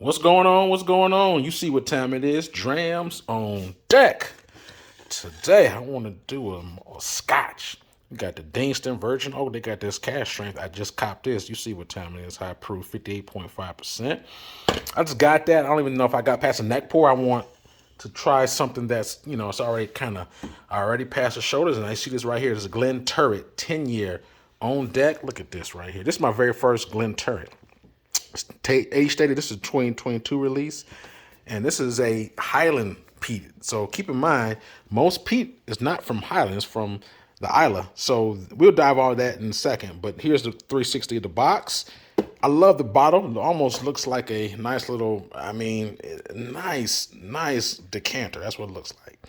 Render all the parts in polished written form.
What's going on? What's going on? You see what time it is. Drams on deck. Today, I want to do a scotch. We got the Deanston Virgin. Oh, they got this cash strength. I just copped this. You see what time it is. High proof, 58.5%. I just got that. I don't even know if I got past a neck pour. I want to try something that's, it's already already past the shoulders. And I see this right here. This is Glenturret 10-year on deck. Look at this right here. This is my very first Glenturret. Age stated, this is a 2022 release, and this is a Highland peat. So keep in mind, most peat is not from Highland, it's from the Isla. So we'll dive all of that in a second. But here's the 360 of the box. I love the bottle. It almost looks like a nice little, nice decanter. That's what it looks like.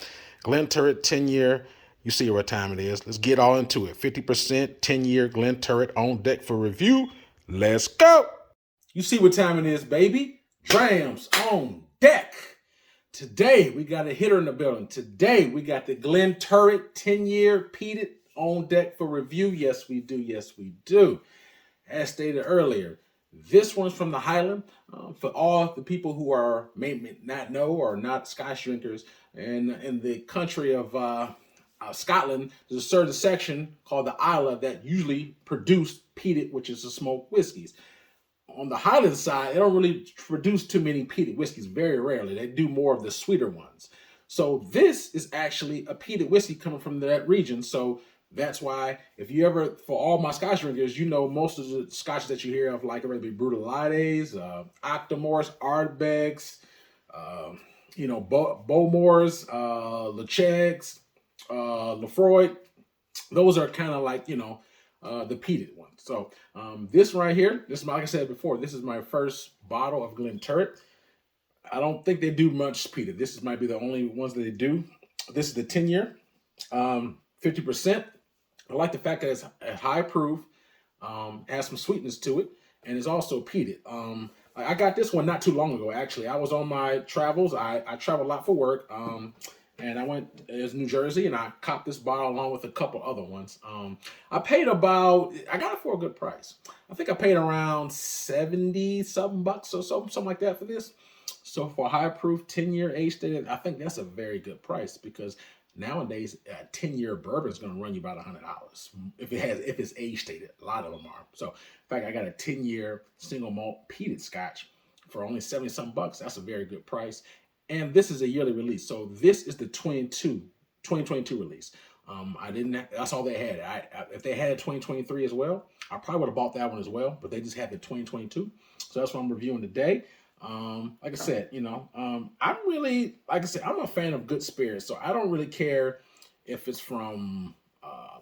Glenturret 10-year. You see what time it is. Let's get all into it. 50% 10-year Glenturret on deck for review. Let's go. You see what time it is, baby. Drams on deck. Today, we got a hitter in the building. Today, we got the Glenturret 10-year Peated on deck for review. Yes, we do. Yes, we do. As stated earlier, this one's from the Highland. For all the people who are may not know or not Scotch drinkers, and in the country of Scotland, there's a certain section called the Isla that usually produce peated, which is the smoked whiskeys. On the Highland side, they don't really produce too many peated whiskeys, very rarely. They do more of the sweeter ones. So this is actually a peated whiskey coming from that region. So that's why, if you ever, for all my Scotch drinkers, most of the Scotch that you hear of, like, whether it be Brutalides, Octomores, Ardbegs, Bowmores, Lechegs, Lefroy, those are kind of like, the peated one. So this right here, like I said before, this is my first bottle of Glenturret. I don't think they do much peated. This might be the only ones that they do. This is the 10-year, 50%. I like the fact that it's high proof, has some sweetness to it, and it's also peated. I got this one not too long ago, actually. I was on my travels. I travel a lot for work. And I went to New Jersey, and I copped this bottle along with a couple other ones. I got it for a good price. I think I paid around 70 something bucks or something like that for this. So for a high proof 10-year age stated, I think that's a very good price, because nowadays a 10-year bourbon is going to run you about $100 if it's age stated. A lot of them are. So in fact, I got a 10-year single malt peated scotch for only 70 something bucks. That's a very good price. And this is a yearly release. So this is the 2022 release. That's all they had. If they had 2023 as well, I probably would have bought that one as well, but they just had the 2022. So that's what I'm reviewing today. Like I said, I'm a fan of good spirits. So I don't really care if it's from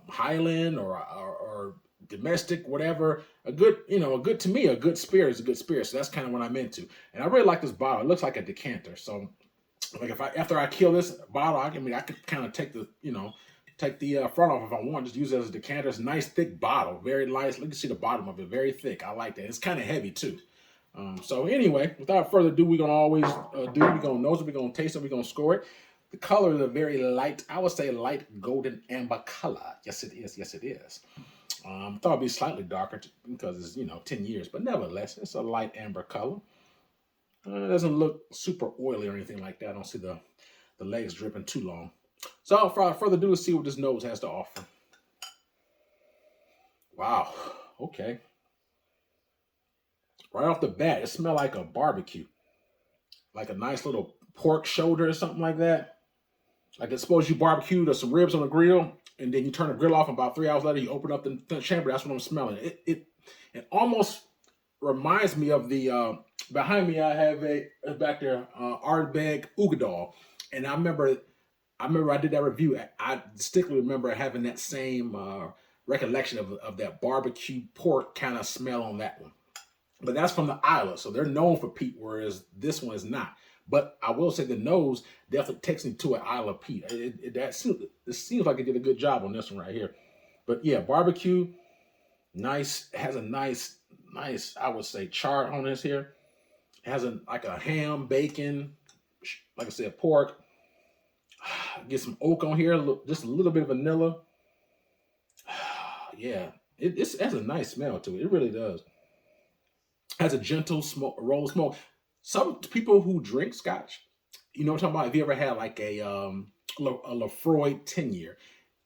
Highland or domestic, whatever. A good spirit is a good spirit. So that's kind of what I'm into. And I really like this bottle. It looks like a decanter. So like after I kill this bottle, I could kind of take the front off if I want. Just use it as a decanter. It's a nice thick bottle, very nice. You can see the bottom of it, very thick. I like that. It's kind of heavy too. So anyway, without further ado, we're gonna always we're gonna nose it, we're gonna taste it, we're gonna score it. The color is a very light, I would say light golden amber color. Yes, it is. Yes, it is. I thought it'd be slightly darker because it's 10 years, but nevertheless, it's a light amber color. It doesn't look super oily or anything like that. I don't see the legs dripping too long. So without further ado, let's see what this nose has to offer. Wow. Okay. Right off the bat, it smells like a barbecue, like a nice little pork shoulder or something like that. Like, suppose you barbecued or some ribs on the grill, and then you turn the grill off, and about 3 hours later, you open up the chamber. That's what I'm smelling. It almost reminds me of the behind me. I have back there Ardbeg Ugadal, and I remember I did that review. I distinctly remember having that same recollection of that barbecue pork kind of smell on that one. But that's from the Isla, so they're known for peat, whereas this one is not. But I will say the nose definitely takes me to an Isla peat. It seems like it did a good job on this one right here. But yeah, barbecue, nice. Has a nice, I would say, char on this here. It has like a ham, bacon, like I said, pork. Get some oak on here, just a little bit of vanilla. Yeah, it has a nice smell to it. It really does. Has a gentle smoke, roll smoke. some people who drink scotch, you know what I'm talking about? If you ever had like a Lafroy 10-year,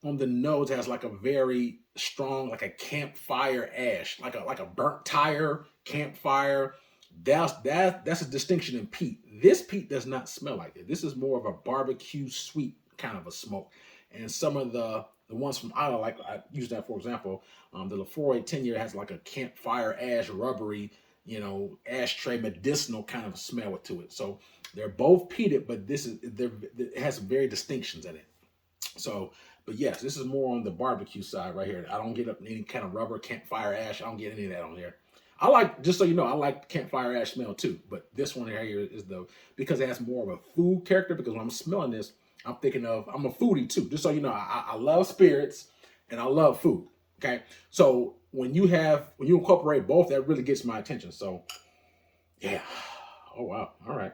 on the nose has like a very strong, like a campfire ash, like a burnt tire campfire. That's a distinction in peat. This peat does not smell like it. This is more of a barbecue sweet kind of a smoke. And some of the ones from Isla, like I use that for example, the Lafroy 10-year has like a campfire ash, rubbery, ashtray medicinal kind of a smell to it. So they're both peated, but it has some very distinctions in it. So, but yes, this is more on the barbecue side right here. I don't get up any kind of rubber campfire ash. I don't get any of that on here. I like, just so you know, I like campfire ash smell too. But this one right here is because it has more of a food character. Because when I'm smelling this, I'm thinking of, I'm a foodie too. Just so you know, I love spirits and I love food. Okay, so when you incorporate both, that really gets my attention. So, yeah. Oh wow. All right.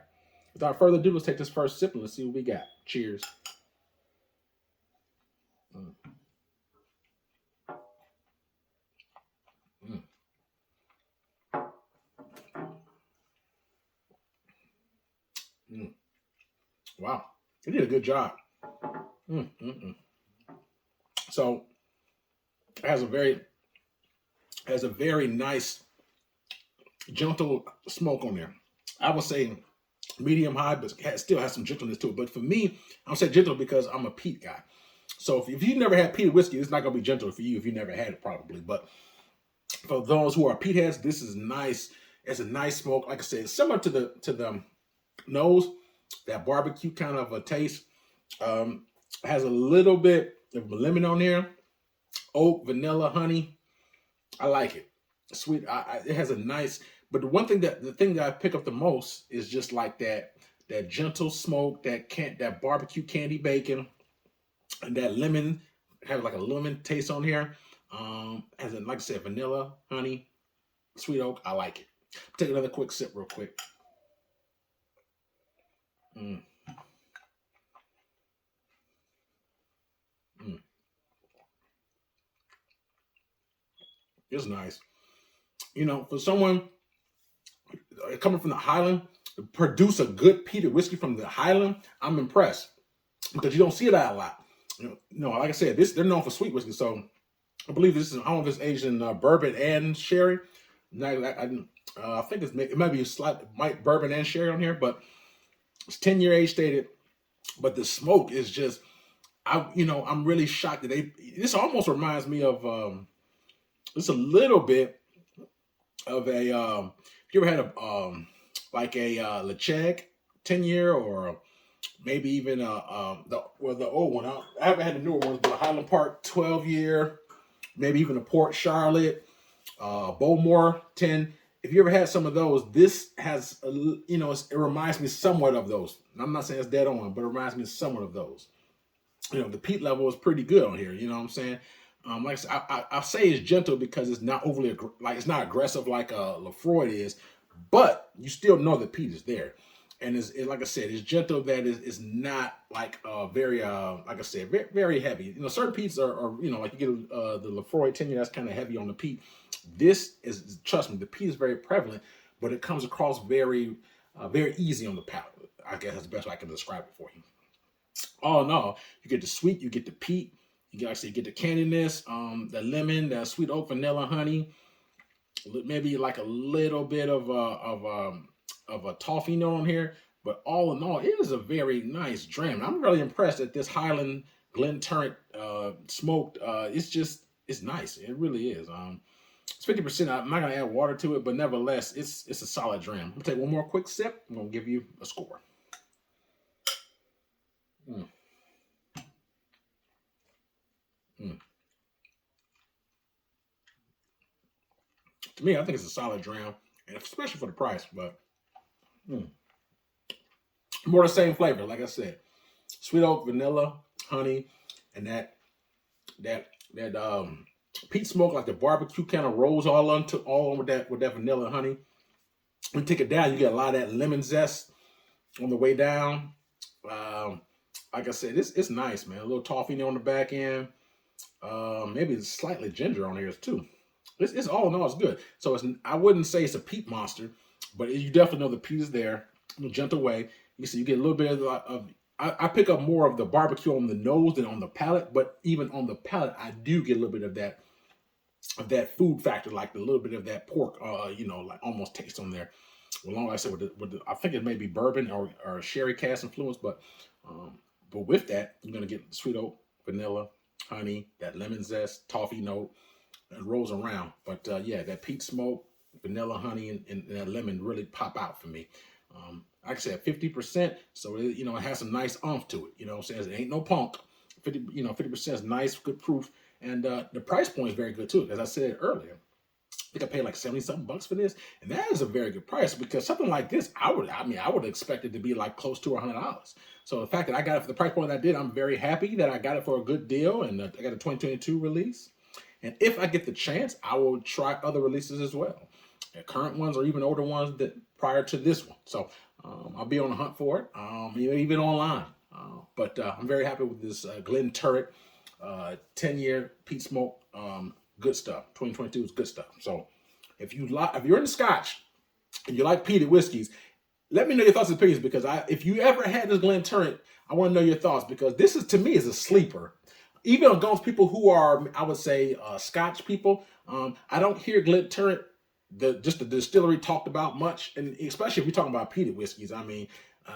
Without further ado, let's take this first sip and let's see what we got. Cheers. Mm. Mm. Mm. Wow, they did a good job. Mm. Mm. Mm. So it has a very nice, gentle smoke on there. I would say medium high, but still has some gentleness to it. But for me, I'm saying gentle because I'm a peat guy. So if you've never had peated whiskey, it's not going to be gentle for you if you never had it probably. But for those who are peat heads, this is nice. It's a nice smoke. Like I said, similar to the nose, that barbecue kind of a taste. Has a little bit of lemon on there, oak, vanilla, honey. I like it. Sweet. It has a nice. But the thing that I pick up the most is just like that gentle smoke, that barbecue candy bacon, and that lemon. Have like a lemon taste on here. As in, like I said, vanilla, honey, sweet oak. I like it. Take another quick sip, real quick. Mm. Mm. It's nice. For someone coming from the Highland, to produce a good peated whiskey from the Highland, I'm impressed because you don't see that a lot. Like I said, they're known for sweet whiskey. So I believe this is, I don't know if it's aged in bourbon and sherry. I think it might be might bourbon and sherry on here, but it's 10-year age stated. But the smoke is just, I'm really shocked that this almost reminds me of just a little bit of a, you ever had like a Lecheg 10-year, or maybe even the old one. I haven't had the newer ones, but a Highland Park 12-year, maybe even a Port Charlotte, Bowmore 10. If you ever had some of those, this has it reminds me somewhat of those. I'm not saying it's dead on, but it reminds me somewhat of those. The peat level is pretty good on here. You know what I'm saying? Like I said, I say it's gentle because it's not overly it's not aggressive like Lafroy is, but you still know the peat is there, and like I said, it's gentle. That is not like very like I said, very, very heavy. Certain peats are like you get the Lafroy 10-year, that's kind of heavy on the peat. This is, trust me, the peat is very prevalent, but it comes across very very easy on the palate. I guess that's the best way I can describe it for you. Oh no, you get the sweet, you get the peat. You actually get the candiness, the lemon, the sweet oak, vanilla, honey, maybe like a little bit of a toffee note on here. But all in all, it is a very nice dram. I'm really impressed that this Highland Glenturret smoked. It's nice. It really is. It's 50%. I'm not gonna add water to it, but nevertheless, it's a solid dram. I'm gonna take one more quick sip. I'm gonna give you a score. Mm. Mm. To me, I think it's a solid dram, and especially for the price. But more the same flavor, like I said, sweet oak, vanilla, honey, and that peat smoke, like the barbecue kind of rolls all on with that vanilla and honey. When you take it down, you get a lot of that lemon zest on the way down. Um, like I said, it's nice, man. A little toffee on the back end. Maybe slightly ginger on here too. It's all in all, it's good. So I wouldn't say it's a peat monster, but you definitely know the peat is there in a gentle way. You see, you get a little bit of I pick up more of the barbecue on the nose than on the palate, but even on the palate, I do get a little bit of that food factor, like a little bit of that pork, like almost taste on there. Well, like I said, I think it may be bourbon or sherry cask influence, but with that, you're gonna get sweet oak, vanilla, honey, that lemon zest, toffee note, and rolls around. But yeah, that peat smoke, vanilla, honey, and that lemon really pop out for me. Like I said, 50%, so it, it has some nice oomph to it. What I'm saying? It ain't no punk. 50% is nice, good proof, and the price point is very good too. As I said earlier, I think I paid like 70 something bucks for this, and that is a very good price because something like this, I would expect it to be like close to $100. So the fact that I got it for the price point that I did, I'm very happy that I got it for a good deal, and I got a 2022 release. And if I get the chance, I will try other releases as well, current ones or even older ones that prior to this one. So I'll be on the hunt for it, even online. But I'm very happy with this Glenturret 10-year peat smoke. Good stuff. 2022 is good stuff. So if you're into Scotch and you like peated whiskeys, let me know your thoughts and opinions, because if you ever had this Glenturret, I want to know your thoughts, because this is, to me, is a sleeper. Even amongst people who are, I would say, Scotch people, I don't hear Glenturret, the distillery, talked about much, and especially if you're talking about peated whiskeys. I mean,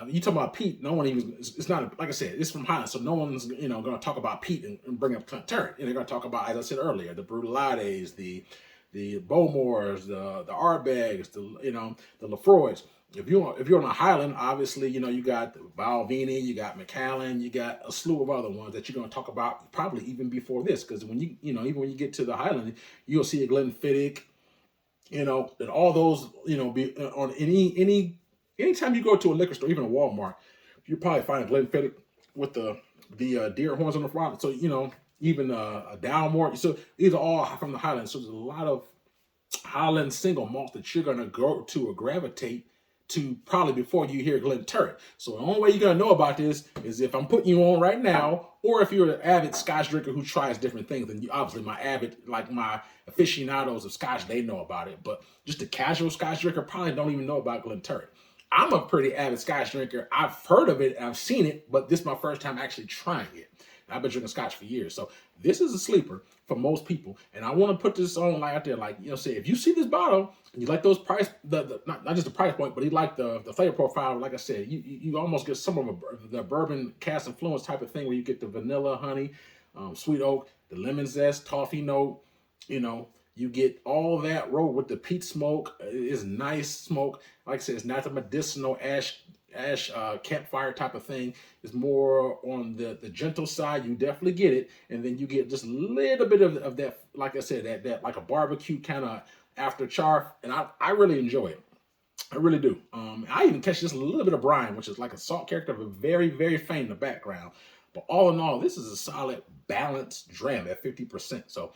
you talk about peat, no one even, it's not, like I said, it's from Highland, so no one's, going to talk about peat and bring up Glenturret. And they're going to talk about, as I said earlier, the Brutalides, the Bowmores, the Arbegs, the Lefroys. If you're on a Highland, obviously, you got Balvenie, you got Macallan, you got a slew of other ones that you're going to talk about probably even before this, because when even when you get to the Highland, you'll see a Glenfiddich, and all those, be on anytime you go to a liquor store, even a Walmart, you probably find a Glenfiddich with the deer horns on the front. So even a Dalmore. So these are all from the Highlands. So there's a lot of Highland single malts that you're going to go to or gravitate to probably before you hear Glenturret. So the only way you're going to know about this is if I'm putting you on right now, or if you're an avid Scotch drinker who tries different things. Then obviously my aficionados of Scotch, they know about it. But just a casual Scotch drinker probably don't even know about Glenturret. I'm a pretty avid Scotch drinker. I've heard of it, I've seen it, but this is my first time actually trying it. I've been drinking Scotch for years. So this is a sleeper for most people. And I want to put this on out there, say, if you see this bottle and you like those price, not just the price point, but you like the flavor profile, like I said, you almost get some of the bourbon cask influence type of thing, where you get the vanilla, honey, sweet oak, the lemon zest, toffee note, you get all that rolled with the peat smoke. It's nice smoke. Like I said, it's not the medicinal ash campfire type of thing. It's more on the gentle side. You definitely get it, and then you get just a little bit of that, like I said, that like a barbecue kind of after char, and I really enjoy it. I really do. I even catch just a little bit of brine, which is like a salt character, but very, very faint in the background. But all in all, this is a solid, balanced dram at 50%. So,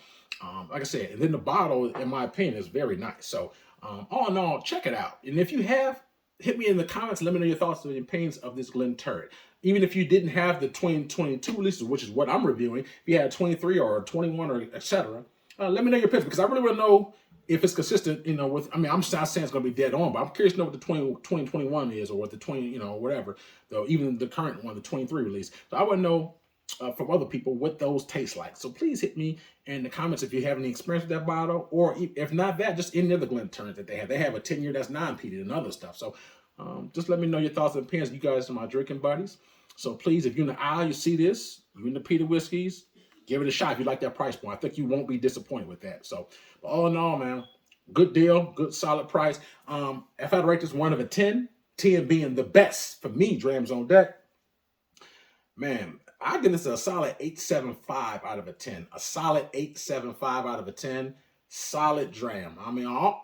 like I said, and then the bottle, in my opinion, is very nice. So, all in all, check it out. And if you have, hit me in the comments. Let me know your thoughts and opinions of this Glenturret. Even if you didn't have the 2022 releases, which is what I'm reviewing, if you had 23 or 21 or etc., let me know your picks, because I really want to know if it's consistent, with, I'm not saying it's going to be dead on, but I'm curious to know what the 2021 is, or what the 20, whatever, though, even the current one, the 23 release. So I want to know from other people what those taste like. So please hit me in the comments if you have any experience with that bottle, or if not that, just any other Glenturret that they have. They have a 10-year that's non-peated and other stuff. So just let me know your thoughts and opinions. You guys are my drinking buddies. So please, if you're in the aisle, you see this, you're into peated whiskeys, give it a shot if you like that price point. I think you won't be disappointed with that. So, all in all, man, good deal, good solid price. If I'd rate this 1 out of 10, 10 being the best for me, Drams on deck, man, I give this a solid 8.75 out of a 10. A solid 8.75 out of a 10. Solid dram. I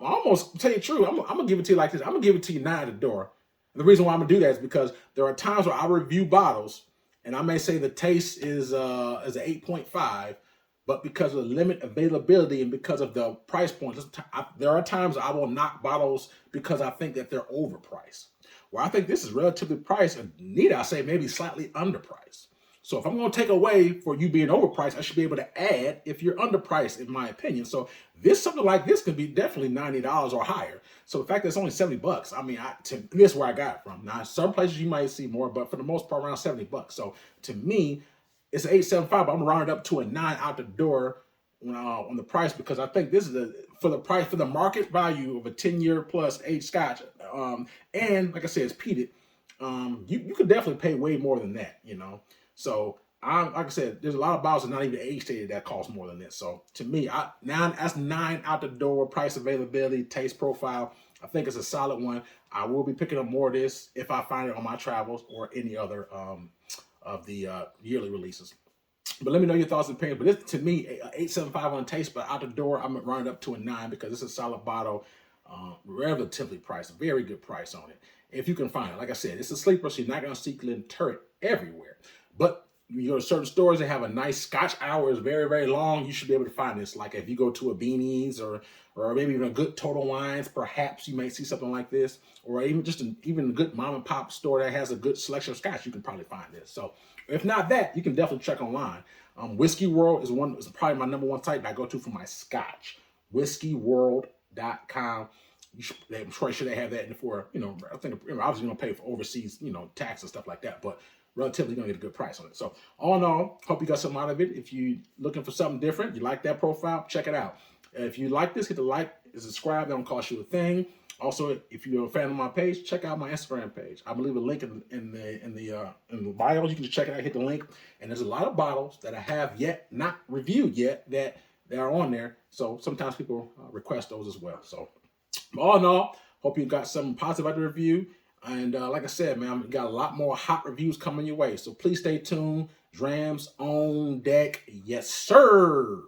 almost tell you the truth. I'm gonna give it to you like this. I'm gonna give it to you 9 at the door. And the reason why I'm gonna do that is because there are times where I review bottles, and I may say the taste is an 8.5, but because of the limit availability and because of the price point, there are times I will knock bottles because I think that they're overpriced. Where I think this is relatively priced, and need I say maybe slightly underpriced. So if I'm going to take away for you being overpriced, I should be able to add if you're underpriced, in my opinion. So something like this could be definitely $90 or higher. So the fact that it's only $70, I mean, this is where I got it from. Now, some places you might see more, but for the most part, around $70. So to me, it's an 8.75, but I'm rounding up to a 9 out the door on the price, because I think this is for the market value of a 10-year plus age Scotch, and like I said, it's peated. You could definitely pay way more than that, So like I said, there's a lot of bottles that are not even age stated that cost more than this. So to me, that's 9 out the door, price, availability, taste profile. I think it's a solid one. I will be picking up more of this if I find it on my travels or any other of the yearly releases. But let me know your thoughts and opinions. But this, to me, 8.75 on taste, but out the door, I'm running up to a 9 because it's a solid bottle, relatively priced, very good price on it. If you can find it, like I said, it's a sleeper, so you're not going to see Glenturret everywhere. But you go to certain stores that have a nice Scotch hour, is very, very long. You should be able to find this. Like if you go to a Beanie's or maybe even a good Total Wines, perhaps you may see something like this, or even just even a good mom and pop store that has a good selection of Scotch. You can probably find this. So if not that, you can definitely check online. Whiskey World is probably my number one site that I go to for my Scotch. whiskeyworld.com. I'm sure they have that for, I think obviously going to pay for overseas, tax and stuff like that, but relatively going to get a good price on it. So all in all, hope you got something out of it. If you're looking for something different, you like that profile, check it out. If you like this, hit the like and subscribe. That don't cost you a thing. Also, if you're a fan of my page, check out my Instagram page. I will leave a link in the bio. You can just check it out, hit the link. And there's a lot of bottles that I have not reviewed yet that are on there. So sometimes people request those as well. So all in all, hope you got something positive out of the review. And like I said, man, we got a lot more hot reviews coming your way. So please stay tuned. Drams on deck. Yes, sir.